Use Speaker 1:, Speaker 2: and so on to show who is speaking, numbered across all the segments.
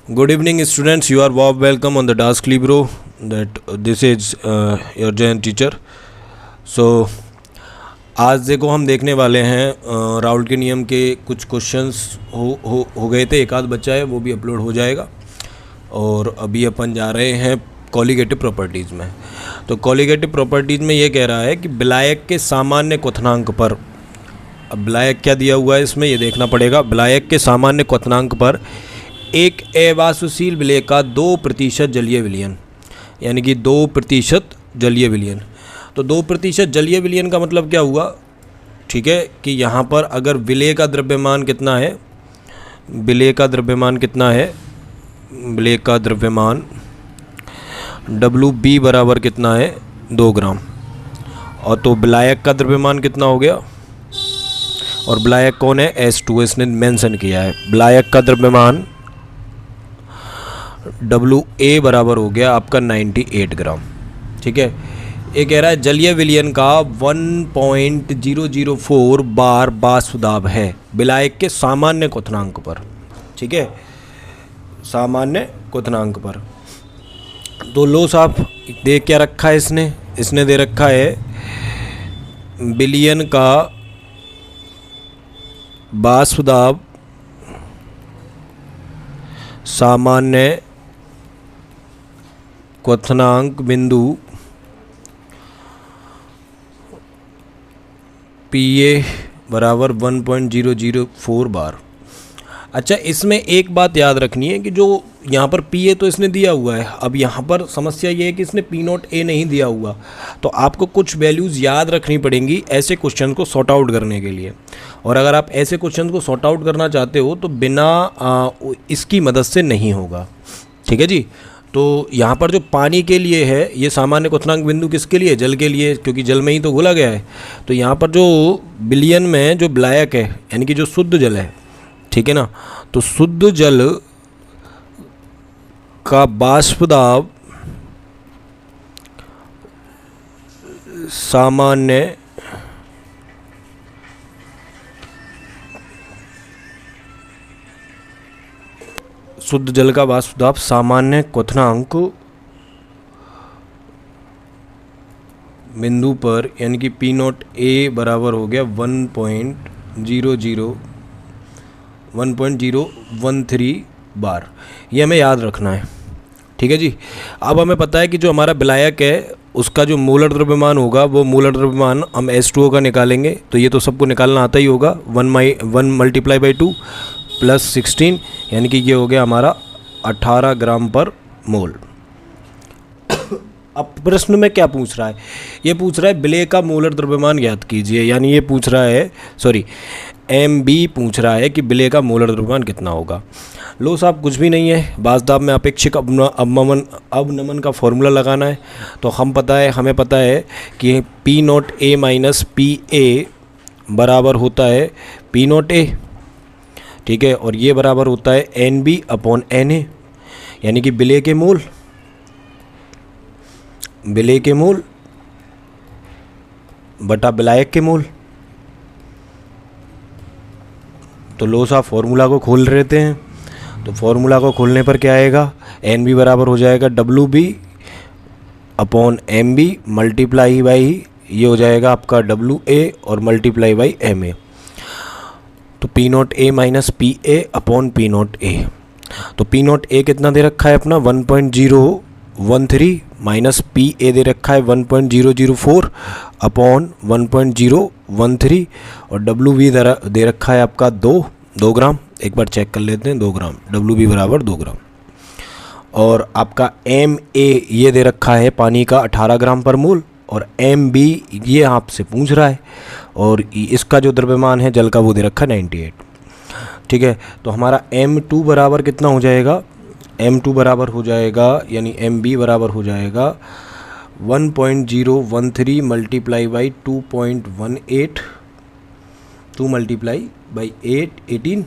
Speaker 1: Good evening, students. You are warm welcome on the Task Libro. That this is your Jain teacher. So आज देखो हम देखने वाले हैं राउल्ट के नियम के कुछ क्वेश्चंस हो गए थे, एक आध बच्चा है वो भी अपलोड हो जाएगा। और अभी अपन जा रहे हैं कॉलिगेटिव प्रॉपर्टीज़ में। तो कॉलिगेटिव प्रॉपर्टीज़ में ये कह रहा है कि विलायक के सामान्य क्वथनांक पर, अब विलायक क्या दिया हुआ है इसमें ये देखना पड़ेगा। विलायक के सामान्य क्वथनांक पर एक अवाष्पशील विलेय का 2% जलीय विलयन, यानी कि 2% जलीय विलयन। तो 2% जलीय विलयन का मतलब क्या हुआ, ठीक है, कि यहाँ पर अगर विलेय का द्रव्यमान कितना है, विलेय का द्रव्यमान कितना है, विलेय का द्रव्यमान WB बराबर कितना है 2 ग्राम। और तो विलायक का द्रव्यमान कितना हो गया, और विलायक कौन है, H2, इसने मेंशन किया है। विलायक का द्रव्यमान WA बराबर हो गया आपका 98 ग्राम, ठीक है। ये कह रहा है जलीय विलयन का 1.004 बार वाष्प दाब है विलायक के सामान्य क्वथनांक पर, ठीक है, सामान्य क्वथनांक पर। तो लो साहब दे क्या रखा है इसने दे रखा है विलयन का वाष्प दाब सामान्य क्वथनांक बिंदु PA बराबर 1.004 बार। अच्छा, इसमें एक बात याद रखनी है कि जो यहाँ पर PA तो इसने दिया हुआ है, अब यहाँ पर समस्या ये है कि इसने P0A नहीं दिया हुआ। तो आपको कुछ वैल्यूज़ याद रखनी पड़ेंगी ऐसे क्वेश्चन को सॉर्ट आउट करने के लिए। और अगर आप ऐसे क्वेश्चन को सॉर्ट आउट करना चाहते हो तो बिना इसकी मदद से नहीं होगा, ठीक है जी। तो यहाँ पर जो पानी के लिए है ये सामान्य क्वथनांक बिंदु किसके लिए, जल के लिए, क्योंकि जल में ही तो घुला गया है। तो यहाँ पर जो विलयन में जो विलायक है यानी कि जो शुद्ध जल है, ठीक है ना, तो शुद्ध जल का वाष्प दाब सामान्य शुद्ध जल का वाष्प दाब सामान्य क्वथनांक बिंदु पर, यानी कि P0A बराबर हो गया 1.013 बार। ये हमें याद रखना है, ठीक है जी। अब हमें पता है कि जो हमारा विलायक है उसका जो मोलर द्रव्यमान होगा वो मोलर द्रव्यमान हम H2O का निकालेंगे। तो ये तो सबको निकालना आता ही होगा, 1 × 2 + 16, यानी कि ये हो गया हमारा 18 ग्राम पर मोल। अब प्रश्न में क्या पूछ रहा है, ये पूछ रहा है विलेय का मोलर द्रव्यमान ज्ञात कीजिए, यानी ये पूछ रहा है MB पूछ रहा है कि विलेय का मोलर द्रव्यमान कितना होगा। लो साहब कुछ भी नहीं है, वाष्प दाब में अपेक्षित अवनमन का फॉर्मूला लगाना है। तो हमें पता है कि P0A - PA बराबर होता है P0A, ठीक है, और ये बराबर होता है NB/NA, यानी कि विलेय के मोल बटा विलायक के मोल। तो लो साहब फॉर्मूला को खोल लेते हैं। तो फॉर्मूला को खोलने पर क्या आएगा, NB बराबर हो जाएगा WB/MB मल्टीप्लाई बाई ये हो जाएगा आपका WA और मल्टीप्लाई बाई MA। तो P0A - PA/P0A। तो P0A कितना दे रखा है अपना 1.013 माइनस PA दे रखा है 1.004/1.013 और WB दे रखा है आपका 2 ग्राम। एक बार चेक कर लेते हैं, 2 ग्राम, WB बराबर 2 ग्राम। और आपका MA ये दे रखा है पानी का 18 ग्राम पर मोल, और MB ये आपसे पूछ रहा है, और इसका जो द्रव्यमान है जल का वो दे रखा है 98, ठीक है। तो हमारा M2 बराबर कितना हो जाएगा, M2 बराबर हो जाएगा, यानी MB बराबर हो जाएगा 1.013 मल्टीप्लाई बाई 2.18, 2 मल्टीप्लाई बाई 18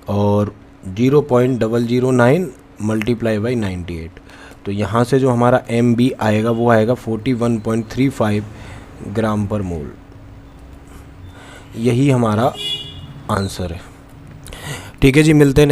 Speaker 1: और 0.009 मल्टीप्लाई बाई 98। तो यहाँ से जो हमारा MB आएगा वो आएगा 41.35 ग्राम पर मोल। यही हमारा आंसर है, ठीक है जी। मिलते हैं नेक्स्ट